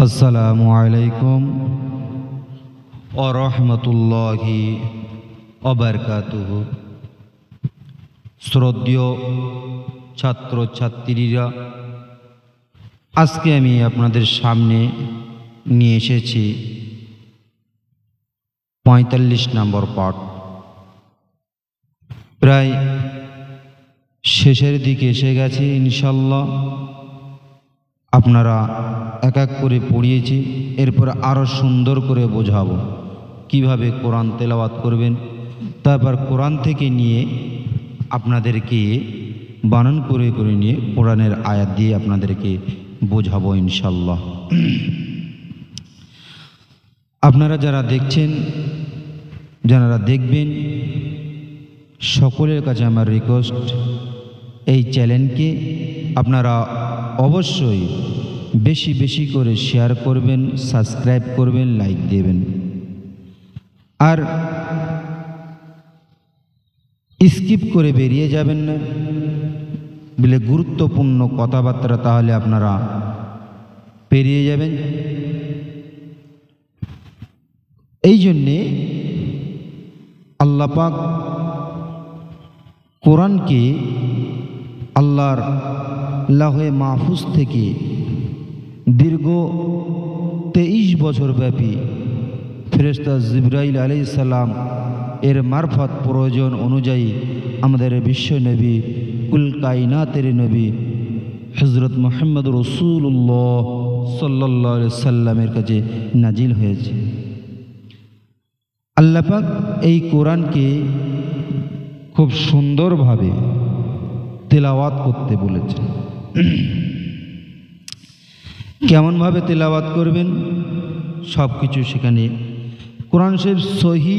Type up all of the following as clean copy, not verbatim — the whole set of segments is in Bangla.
আসসালামু আলাইকুম ওয়া রাহমাতুল্লাহি ওয়া বারাকাতুহু। শ্রদ্ধেয় ছাত্র ছাত্রীরা, আজকে আমি আপনাদের সামনে নিয়ে এসেছি ৪৫ নম্বর পাঠ। প্রায় শেষের দিকে এসে গেছে ইনশাল্লাহ। আপনারা এক এক করে পড়িয়েছি, এরপর আরও সুন্দর করে বোঝাবো কিভাবে কোরআন তেলাওয়াত করবেন। তারপর কোরআন থেকে নিয়ে আপনাদেরকে বানান করে করে নিয়ে কোরআনের আয়াত দিয়ে আপনাদেরকে বোঝাবো ইনশাল্লাহ। আপনারা যারা দেখছেন, যারা দেখবেন, সকলের কাছে আমার রিকোয়েস্ট, এই চ্যানেলকে আপনারা অবশ্যই বেশি বেশি করে শেয়ার করবেন, সাবস্ক্রাইব করবেন, লাইক দেবেন। আর স্কিপ করে বেরিয়ে যাবেন না, বলে গুরুত্বপূর্ণ কথাবার্তা তাহলে আপনারা পেরিয়ে যাবেন। এই জন্যে আল্লাহ পাক কোরআনকে আল্লাহর লাহে মাহফুজ থেকে দীর্ঘ 23 বছর ব্যাপী ফেরেশতা জিবরাইল আলাইহিস সালাম এর মারফত প্রয়োজন অনুযায়ী আমাদের বিশ্ব নবী, কুল কায়নাতের নবী হযরত মুহাম্মদ রাসূলুল্লাহ সাল্লাল্লাহু আলাইহি সাল্লামের কাছে নাজিল হয়েছে। আল্লাহ পাক এই কোরআনকে খুব সুন্দরভাবে তেলাওয়াত করতে বলেছেন। কেমনভাবে তেলাওয়াত করবেন সব কিছু সেখানে কোরআন শরীফ সহি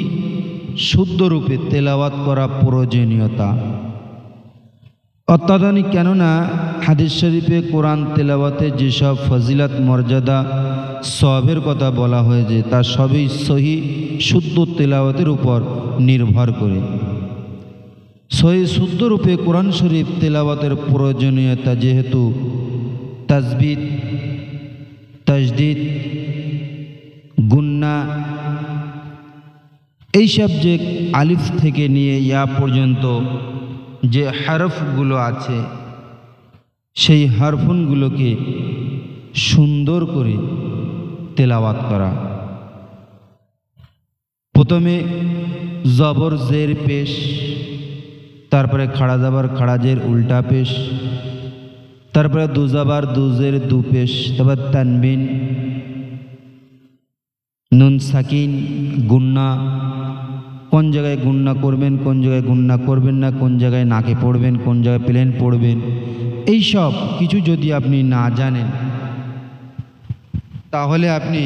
শুদ্ধ রূপে তেলাওয়াত করা প্রয়োজনীয়তা অত্যাধুনিক। কেননা হাদিস শরীফে কোরআন তেলাওয়াতে যেসব ফজিলত, মর্যাদা, সওয়াবের কথা বলা হয়েছে তা সবই সহি শুদ্ধ তেলাওয়াতের উপর নির্ভর করে। সহি শুদ্ধ রূপে কোরআন শরীফ তেলাওয়াতের প্রয়োজনীয়তা যেহেতু তাসবিত, তাজদিদ, গুন্না, এইসব যে আলিফ থেকে নিয়ে ইয়া পর্যন্ত যে হরফগুলো আছে সেই হরফগুলোকে সুন্দর করে তেলাওয়াত করা। প্রথমে জবর জের পেশ, তারপরে খাড়া জাবার খাড়া জের উল্টা পেশ, তারপরে দুজাবার দুজের দু পেশ, তারপর তানবিন, নুন সাকিন, গুন্না, কোন জায়গায় গুন্না করবেন, কোন জায়গায় গুন্না করবেন না, কোন জায়গায় নাকে পড়বেন, কোন জায়গায় প্লেন পড়বেন, এই সব কিছু যদি আপনি না জানেন তাহলে আপনি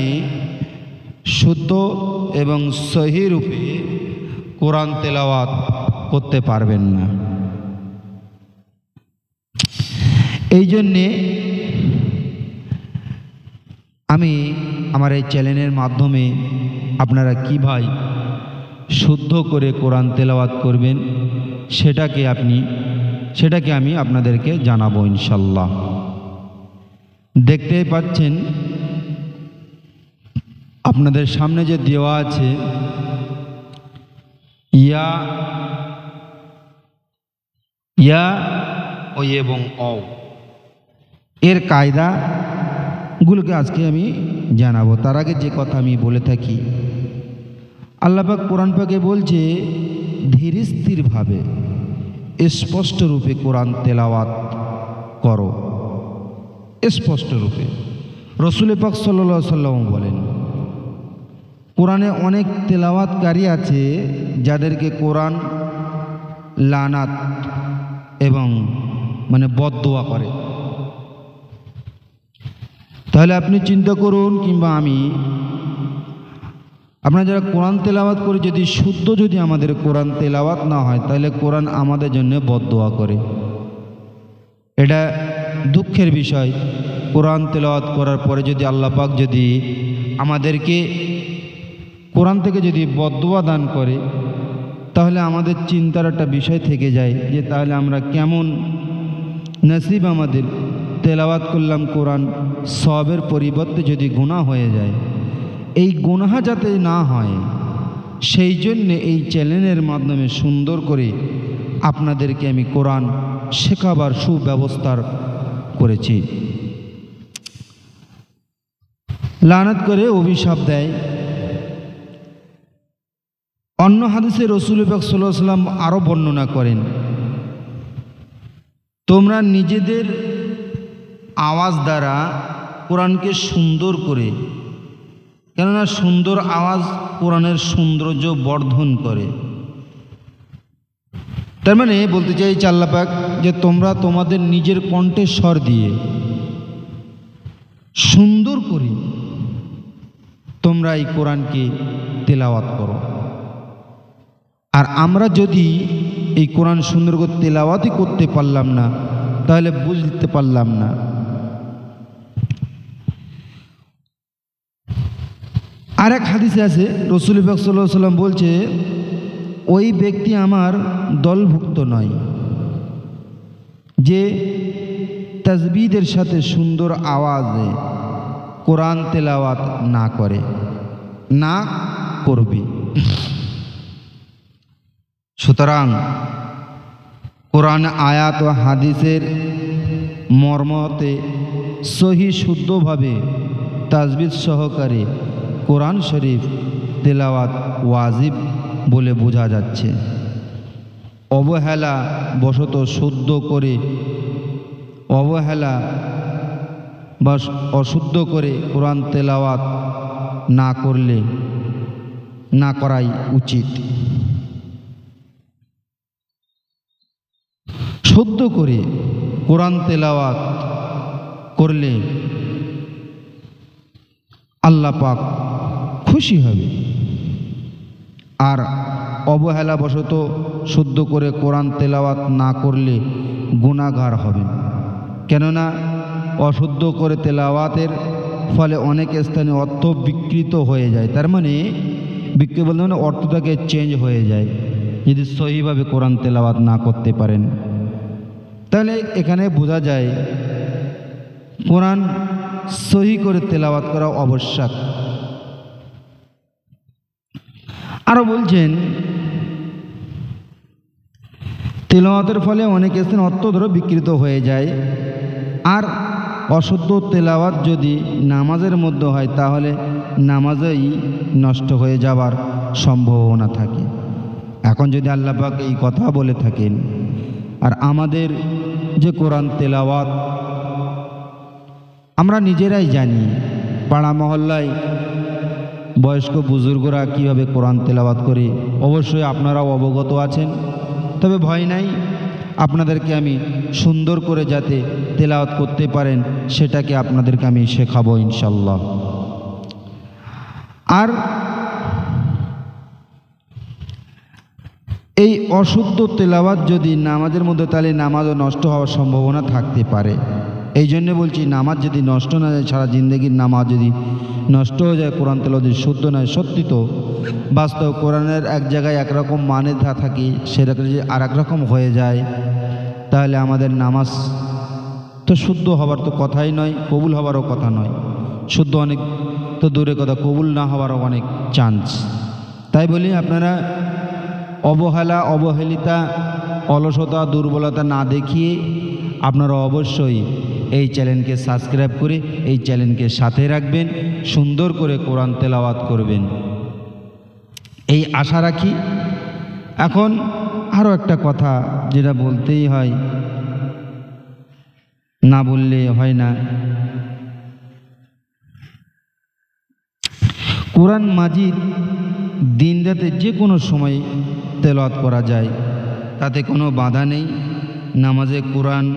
শুদ্ধ এবং সহি রূপে কোরআন তেলাওয়াত করতে পারবেন না। এই জন্যে আমি আমার এই চ্যানেলের মাধ্যমে আপনারা কীভাবে শুদ্ধ করে কোরআন তেলাওয়াত করবেন সেটাকে আমি আপনাদেরকে জানাবো ইনশাল্লাহ। দেখতেই পাচ্ছেন আপনাদের সামনে যে দেওয়া আছে ইয়া ইয়া ও এবং অ, এর কায়দাগুলোকে আজকে আমি জানাবো। তার আগে যে কথা আমি বলে থাকি, আল্লাহ পাক কোরআন পাকে বলছে ধীর স্থিরভাবে স্পষ্ট রূপে কোরআন তেলাওয়াত করো। স্পষ্ট রূপে রাসূল পাক সাল্লাল্লাহু আলাইহি সাল্লাম বলেন, কোরআনে অনেক তেলাওয়াতকারী আছে যাদেরকে কোরআন লানাত এবং বদদোয়া করে। তাহলে আপনি চিন্তা করুন, কিংবা আপনারা যারা কোরআন তেলাওয়াত করে যদি শুদ্ধ যদি আমাদের কোরআন তেলাওয়াত না হয় তাহলে কোরআন আমাদের জন্য বদদোয়া করে। এটা দুঃখের বিষয়। কোরআন তেলাওয়াত করার পরে যদি আল্লাহ পাক যদি আমাদেরকে কোরআন থেকে যদি বদদোয়া দান করে তাহলে আমাদের চিন্তার একটা বিষয় থেকে যায় যে তাহলে আমরা কেমন নসিব আমাদের, তেলাওয়াত করলাম কোরআন, সওয়াবের পরিবর্তে যদি গুনাহ হয়ে যায়, এই গুনাহ যাতে না হয় সেই জন্যে এই চ্যানেলের মাধ্যমে সুন্দর করে আপনাদেরকে আমি কোরআন শেখাবার সুব্যবস্থা করেছি। লানত করে অভিশাপ দেয়। অন্য হাদিসে রাসূল পাক সাল্লাল্লাহু আলাইহি ওয়াসাল্লাম আরও বর্ণনা করেন, তোমরা নিজেদের আওয়াজ দ্বারা কোরআনকে সুন্দর করে, কেননা সুন্দর আওয়াজ কোরআনের সৌন্দর্য বর্ধন করে। তার মানে বলতে চাইছে আল্লাহ পাক যে তোমরা তোমাদের নিজের কণ্ঠে স্বর দিয়ে সুন্দর করে তোমরা এই কোরআনকে তেলাওয়াত করো। আর আমরা যদি এই কোরআন সুন্দর করে তেলাওয়াতই করতে পারলাম না, তাহলে বুঝতে পারলাম না। আর এক হাদিসে আছে রাসূল পাক সাল্লাল্লাহু আলাইহি ওয়াসাল্লাম বলছে, ওই ব্যক্তি আমার দলভুক্ত নয় যে তাসবিদের সাথে সুন্দর আওয়াজে কোরআন তেলাওয়াত না করে, না করবে। সুতরাং কোরআন আয়াত ও হাদিসের মর্মতে সহি শুদ্ধভাবে তাসবিদ সহকারে কোরআন শরীফ তেলাওয়াত ওয়াজিব বলে বোঝা যাচ্ছে। অবহেলা বশত শুদ্ধ করে বা অশুদ্ধ করে কোরআন তেলাওয়াত না করাই উচিত। শুদ্ধ করে কোরআন তেলাওয়াত করলে আল্লাহ পাক খুশি হবে। আর অবহেলাবশত শুদ্ধ করে কোরআন তেলাওয়াত না করলে গুনাহগার হবেন। কেননা অশুদ্ধ করে তেলাওয়াতের ফলে অনেক স্থানে অর্থ বিকৃত হয়ে যায়। তার মানে বিকৃত বলতে মানে অর্থটাকে চেঞ্জ হয়ে যায় যদি সহিভাবে কোরআন তেলাওয়াত না করতে পারেন। তাহলে এখানে বোঝা যায় কোরআন সহি করে তেলাওয়াত করা আবশ্যক। আরও বলছেন, তেলাওয়াতের ফলে অনেক স্থানে অর্থ ধরো বিকৃত হয়ে যায়। আর অশুদ্ধ তেলাওয়াত যদি নামাজের মধ্যে হয় তাহলে নামাজই নষ্ট হয়ে যাবার সম্ভাবনা থাকে। এখন যদি আল্লাহ পাক এই কথা বলে থাকেন, আর আমাদের যে কোরআন তেলাওয়াত আমরা নিজেরাই জানি, পাড়া মহল্লায় বয়স্ক বুজুর্গরা কীভাবে কোরআন তেলাওয়াত করে অবশ্যই আপনারাও অবগত আছেন। তবে ভয় নাই, আপনাদেরকে আমি সুন্দর করে যাতে তেলাওয়াত করতে পারেন সেটাকে আপনাদেরকে আমি শেখাবো ইনশাল্লাহ। আর এই অশুদ্ধ তেলাওয়াত যদি নামাজের মধ্যে, তাহলে নামাজও নষ্ট হওয়ার সম্ভাবনা থাকতে পারে। এই জন্য বলছি, নামাজ যদি নষ্ট না যায়, সারা জিন্দগির নামাজ যদি নষ্ট হয়ে যায়, কোরআন তেলাওয়াত যদি শুদ্ধ নয়, সত্যি তো বাস্তব কোরআনের এক জায়গায় একরকম মানে থাকি, সেরকম যদি আর একরকম হয়ে যায়, তাহলে আমাদের নামাজ তো শুদ্ধ হবার তো কথাই নয়, কবুল হবারও কথা নয়। শুদ্ধ অনেক তো দূরে কথা, কবুল না হওয়ারও অনেক চান্স। তাই বলি আপনারা অবহেলিতা, অলসতা, দুর্বলতা না দেখিয়ে আপনারা অবশ্যই এই চ্যানেলকে সাবস্ক্রাইব করে এই চ্যানেলকে সাথে রাখবেন, সুন্দর করে কোরআন তেলাওয়াত করবেন, এই আশা রাখি। এখন আরও একটা কথা যেটা বলতেই হয়, না বললে হয় না। কোরআন মাজিদ দিন রাতে যে কোনো সময় তেলাওয়াত করা যায়, তাতে কোনো বাধা নেই। নামাজে কোরআন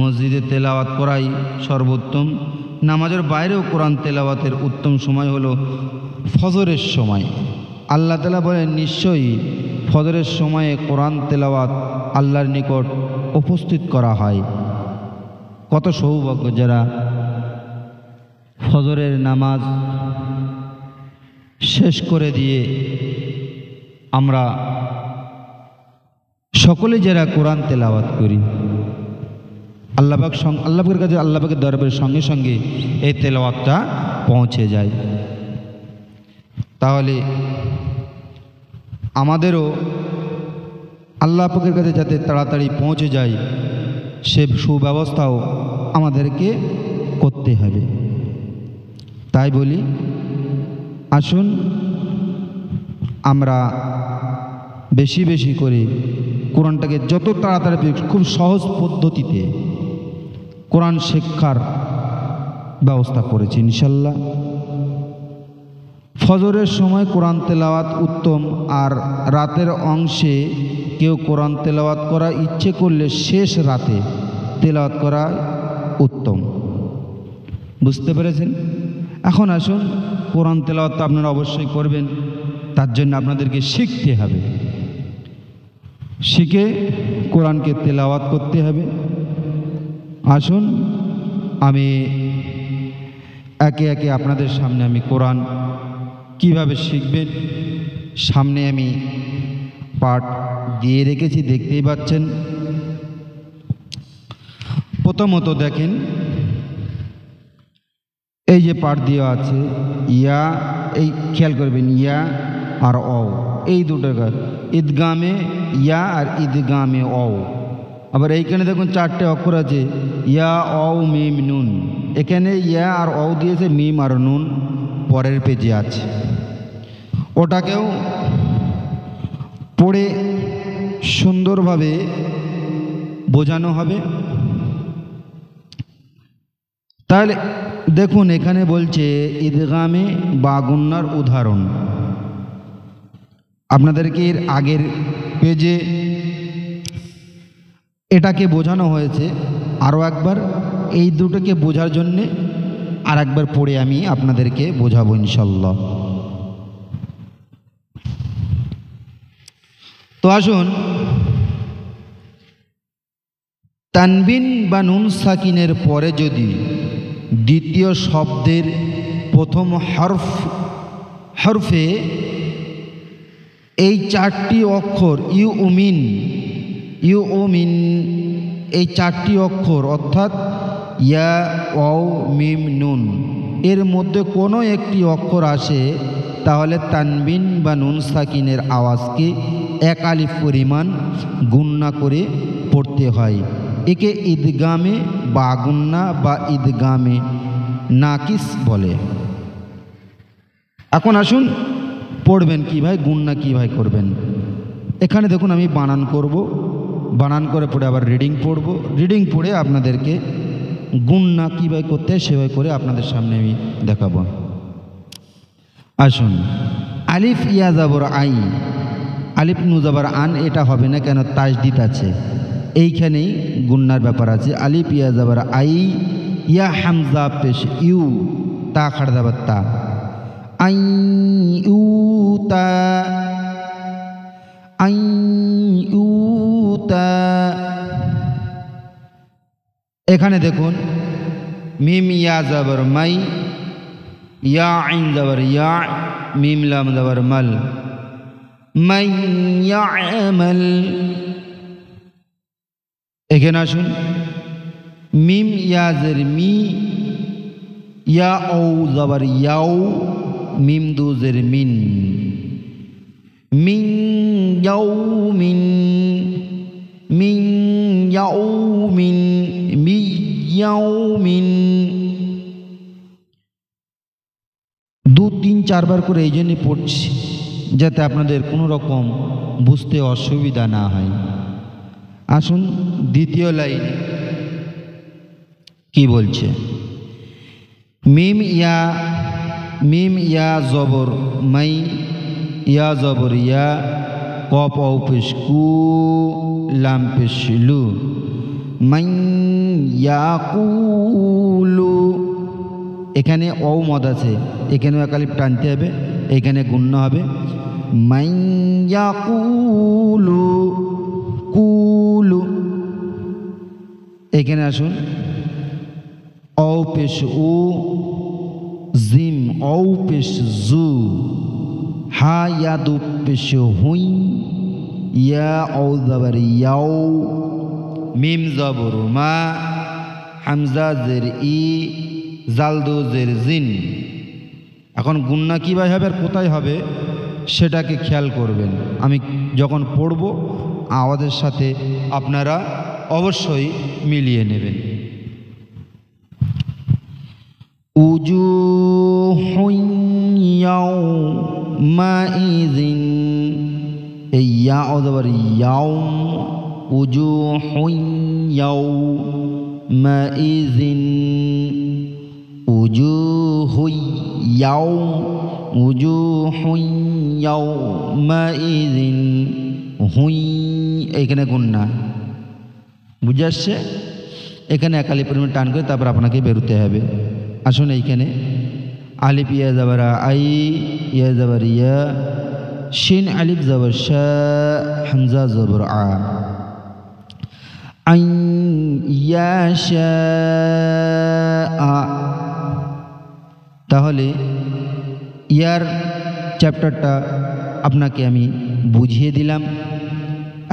মসজিদে তেলাওয়াত করাই সর্বোত্তম। নামাজের বাইরেও কোরআন তেলাওয়াতের উত্তম সময় হলো ফজরের সময়। আল্লাহ তাআলা বলেন, নিশ্চয়ই ফজরের সময়ে কোরআন তেলাওয়াত আল্লাহর নিকট উপস্থিত করা হয়। কত সৌভাগ্য যারা ফজরের নামাজ শেষ করে দিয়ে আমরা সকলে যারা কোরআন তেলাওয়াত করি, আল্লাহ পাকের কাছে আল্লাহ পাকের দরবারের সঙ্গে সঙ্গে এই তেলাওয়াতটা পৌঁছে যায়। তাহলে আমাদেরও আল্লাহ পাকের কাছে যাতে তাড়াতাড়ি পৌঁছে যায় সে সুব্যবস্থাও আমাদেরকে করতে হবে। তাই বলি, আসুন আমরা বেশি বেশি করে কোরআনটাকে যত তাড়াতাড়ি খুব সহজ পদ্ধতিতে কোরআন শিক্ষার ব্যবস্থা করেছি ইনশাল্লাহ। ফজরের সময় কোরআন তেলাওয়াত উত্তম, আর রাতের অংশে কেউ কোরআন তেলাওয়াত করা ইচ্ছে করলে শেষ রাতে তেলাওয়াত করা উত্তম। বুঝতে পেরেছেন? এখন আসুন, কোরআন তেলাওয়াত তো আপনারা অবশ্যই করবেন, তার জন্য আপনাদেরকে শিখতে হবে। শিখে কোরআনকে তেলাওয়াত করতে হবে। আসুন আমি একে একে আপনাদের সামনে আমি কোরআন কিভাবে শিখবেন সামনে আমি পাঠ দিয়ে রেখেছি, দেখতেই পাচ্ছেন। প্রথমত দেখেন, এই যে পাঠ দেওয়া আছে ইয়া, এই খেয়াল করবেন ইয়া আর অ, এই দুটো ঈদগামে ইয়া আর ঈদগামে অ। আবার এইখানে দেখুন চারটে অক্ষর আছে, ইয়া অ মিম নুন। এখানে ইয়া আর অ দিয়েছে, মিম আর নুন পরের পেজে আছে। ওটাকেও পড়ে সুন্দরভাবে বোঝানো হবে। তাহলে দেখুন এখানে বলছে ঈদগামে বা গুন্নার উদাহরণ। আপনাদেরকে এর আগের পেজে এটাকে বোঝানো হয়েছে। আরও একবার এই দুটোকে বোঝার জন্যে আর একবার পড়ে আমি আপনাদেরকে বোঝাবো ইনশাল্লাহ। তো আসুন, তানবিন বা নুন সাকিনের পরে যদি দ্বিতীয় শব্দের প্রথম হরফে এই চারটি অক্ষর ইউমিন এই চারটি অক্ষর অর্থাৎ ইয়া ওয়াও মিম নুন এর মধ্যে কোনো একটি অক্ষর আসে, তাহলে তানবিন বা নুন সাকিনের আওয়াজকে এক আলিফ পরিমাণ গুন্না করে পড়তে হয়। একে ঈদগামে বা গুন্না বা ঈদগামে নাকিস বলে। এখন আসুন পড়বেন কীভাবে, গুন্না কীভাবে করবেন। এখানে দেখুন আমি বানান করব, বানান করে পড়ে আবার রিডিং পড়ব, রিডিং পড়ে আপনাদেরকে গুন্না কীভাবে করতে হয় সেভাবে করে আপনাদের সামনে আমি দেখাবো। আসুন, আলিফ ইয়া জাবর আই, আলিফ নু জাবর আন এটা হবে না, কেন তাসদিদ আছে, এইখানেই গুন্নার ব্যাপার আছে। আলিফ ইয়া জাবর আই, ইয়া হামজা পেশ ইউ, তা খাড় জাবর তা, আই ইউ তা, আই ইউ তা। এখানে দেখুন মিম ইয়া জাবর মাই, ইয়া আইন জাবর ইয়া, মিম লাম জাবর মাল, মাই ইয়ামাল। এখানে আসুন মিম ইয়াজের মি, ইয়া ও জাবর ইয়াও, মিম দুজের মিন, মিন ইয়াউমিন, মিন ইয়াউমিন, মি ইয়াউমিন। 2-3-4 বার করে এই জন্যই পড়ছি যাতে আপনাদের কোনো রকম বুঝতে অসুবিধা না হয়। আসুন দ্বিতীয় লাইন কি বলছে, মিম ইয়া জবর মাই, ইয়া জবর ইয়া, কপ ও পেশ কু, লাম পেশ লু, মাই ইয়াকুলু। এখানে ও মদ আছে, এখানেও একালিপ টানতে হবে, এখানে গুণ্য হবে মাই ইয়াকুলু কুলু। এখানে আসুন ও পেশ উ, জিম ও পেশ জু, হা ইয়াদু পেশ হুই, ইয়া ও জবর ইয়াও, মিম জবর মা, হামজা জের ই, জালদু জের জিন। এখন গুন্না কীভাবে হবে আর কোথায় হবে সেটাকে খেয়াল করবেন। আমি যখন পড়ব আওয়াজের সাথে আপনারা অবশ্যই মিলিয়ে নেবেন। উজুহুন ইয়াউমাইযিন, এই ইয়া অথবা ইয়াউম, উজুহুন ইয়াউমাইযিন, উজুহুন ইয়াউম, উজুহুন ইয়াউমাইযিন, হুই, এইখানে গুন্না বুঝে আসছে। এখানে একালি পরিমাণ টান করে তারপর আপনাকে বেরোতে হবে। আসুন এইখানে আলিফ ইয়া যাবার আই, ইয়া যাবার ইয়া, শিন আলিফ যাবার শা, হামজা যাবার আ, আই ইয়াশা আ। তাহলে ইয়ার চ্যাপ্টারটা আপনাকে আমি বুঝিয়ে দিলাম।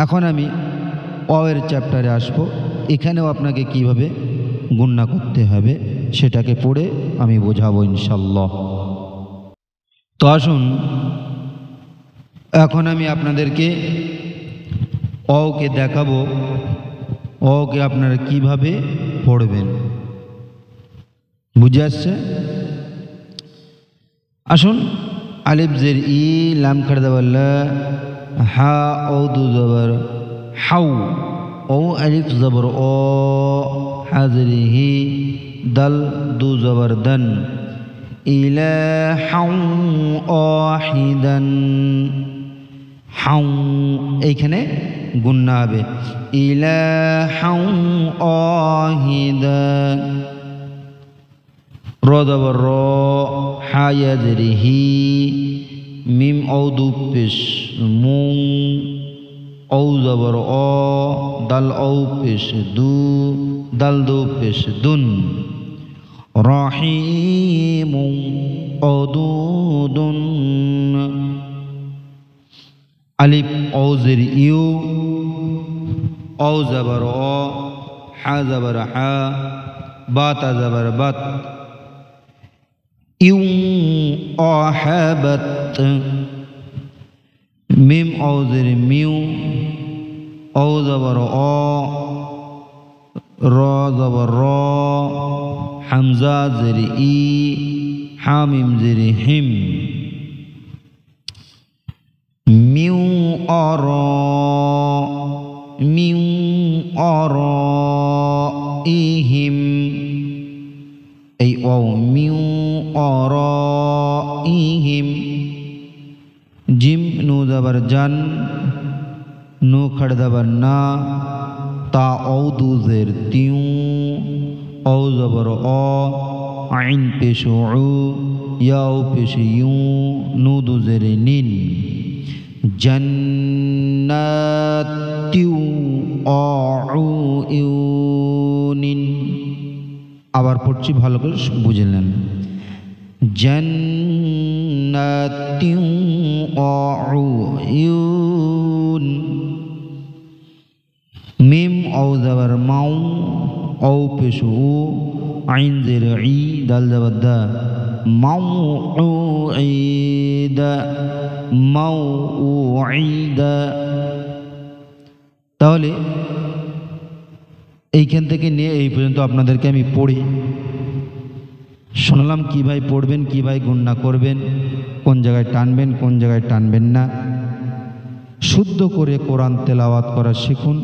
এখন আমি অয়ের চ্যাপ্টারে আসবো। এখানেও আপনাকে কিভাবে গুণনা করতে হবে সেটাকে পড়ে আমি বোঝাবো ইনশাল্লাহ। তো আসুন এখন আমি আপনাদেরকে অকে দেখাবো, অকে আপনারা কিভাবে পড়বেন। বুঝে আসছে? আসুন আলিফ জের ই, লাম খাড় দাবাল্লা, হা ও দু জবর হাউ, ও আলিফ জবর ও, হাজর হি, দল দু জবর দন, ইলাহাউ ওয়াহিদান, হাউ এইখানে গুন্না হবে, ইলাহাউ ওয়াহিদান, র জবর র, হা ইয়াজর হি, মিম ও দু পেশ মু, ও জবর অ, দাল ও পেশ দু, দাল দু পেশ দুন, রহিম ও দুদুন, আলিফ ও জের ইউ, ও জবর অ, হা জবর হা, বাত জবর বাত, ইউ অহাবত, মিম ও জের মিউ, ও জবর অ, র জবর র, হামজা জের ই, হামিম জের হিম, মিউ অর, মিউ অর ইহিম, এই ও মিউ অর ইহিম, জিম নু জবর জান, নু খড় জবর না, তা ও দু জের তিউ, ও জবর অ, আইন পেশ উ, ইয়াও পেশ ইউ, নু দু জের নিন, জান্নাতিউ উয়ুনিন। আবার পড়ছি, ভালো করে বুঝে নেন। জান্নাতিউ উয়ুন, মিম ও জবর মাউ, ও পেশ উ, আইন জের ই, দাল জবর দা, মাউঈদা, মাউঈদা। তাহলে এইখান থেকে নিয়ে এই পর্যন্ত আপনাদেরকে আমি পড়ি শোনালাম, কীভাবে পড়বেন, কীভাবে গুণনা করবেন, কোন জায়গায় টানবেন, কোন জায়গায় টানবেন না। শুদ্ধ করে কোরআন তেলাওয়াত করা শিখুন।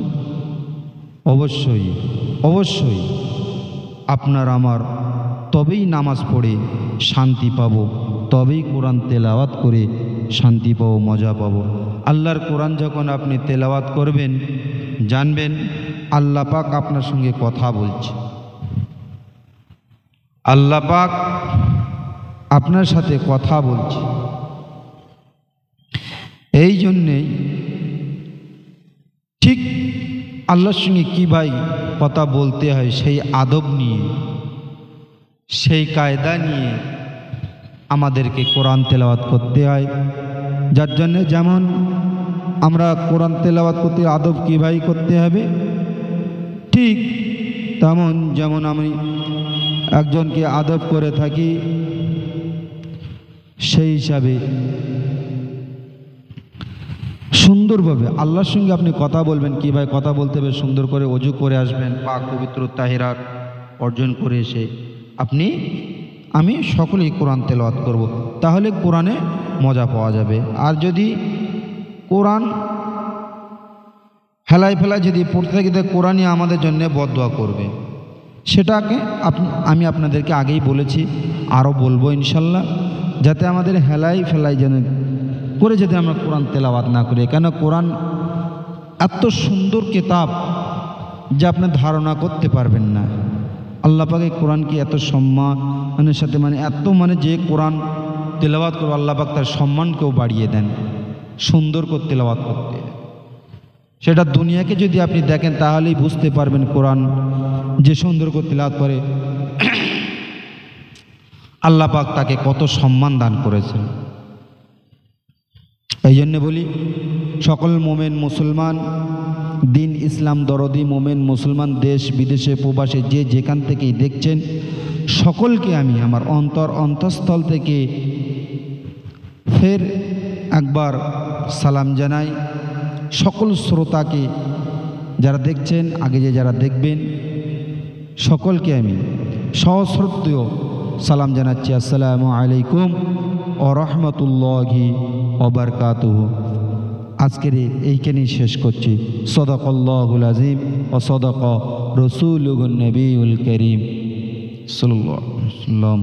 অবশ্যই অবশ্যই আপনার আমার তবেই নামাজ পড়ে শান্তি পাব, তবেই কোরআন তেলাওয়াত করে শান্তি পাবো, মজা পাবো। আল্লাহর কোরআন যখন আপনি তেলাওয়াত করবেন, জানবেন আল্লাহ পাক আপনার সঙ্গে কথা বলছে, আল্লাহ পাক আপনার সাথে কথা বলছে। এই জন্যেই ঠিক আল্লাহর সঙ্গে কীভাবে কথা বলতে হয় সেই আদব নিয়ে, সেই কায়দা নিয়ে আমাদেরকে কোরআন তেলাওয়াত করতে হয়। যার জন্যে যেমন আমরা কোরআন তেলাওয়াত করতে আদব কীভাবে করতে হবে, ঠিক তেমন যেমন আমি একজনকে আদব করে থাকি, সেই হিসাবে সুন্দরভাবে আল্লাহর সঙ্গে আপনি কথা বলবেন। কীভাবে কথা বলতে হবে? সুন্দর করে অজু করে আসবেন, পাক পবিত্র তাহিরাত অর্জন করে এসে আমি সকলেই কোরআন তেলাওয়াত করব, তাহলে কোরআনে মজা পাওয়া যাবে। আর যদি কোরআন হেলায় ফেলায় যদি পড়তে থাকি, তাহলে কোরআনই আমাদের জন্য বদদোয়া করবে। সেটাকে আমি আপনাদেরকে আগেই বলেছি, আরও বলবো ইনশাল্লাহ, যাতে আমাদের হেলাই ফেলাই যেন করে যদি আমরা কোরআন তেলাওয়াত না করি। কেন কোরআন এত সুন্দর কিতাব যা আপনি ধারণা করতে পারবেন না। আল্লাহ পাক এই কোরআনকে এত সম্মানের সাথে এত যে কোরআন তেলাওয়াত করবে, আল্লাহ পাক তার সম্মানকেও বাড়িয়ে দেন সুন্দর করে তেলাওয়াত করতে। সেটা দুনিয়াকে যদি আপনি দেখেন তাহলেই বুঝতে পারবেন কোরআন যে সুন্দর করে তেলাওয়াত করে আল্লাহ পাক তাকে কত সম্মান দান করেছেন। এই জন্য বলি, সকল মোমেন মুসলমান, দিন ইসলাম দরদি মোমেন মুসলমান, দেশ বিদেশে প্রবাসে যে যেখান থেকেই দেখছেন, সকলকে আমি আমার অন্তঃস্থল থেকে ফের একবার সালাম জানাই। সকল শ্রোতাকে যারা দেখছেন, আগে যারা দেখবেন, সকলকে আমি সশ্রদ্ধেয় সালাম জানাচ্ছি। আসসালামু আলাইকুম ওয়া রাহমাতুল্লাহি ওয়া বারাকাতুহু। আজকের এইখানেই শেষ করছি। সাদাকাল্লাহুল আযীম ওয়া সাদাকা রাসূলুহুন নবিয়ুল কারীম সাল্লাল্লাহু আলাইহি ওয়াসাল্লাম।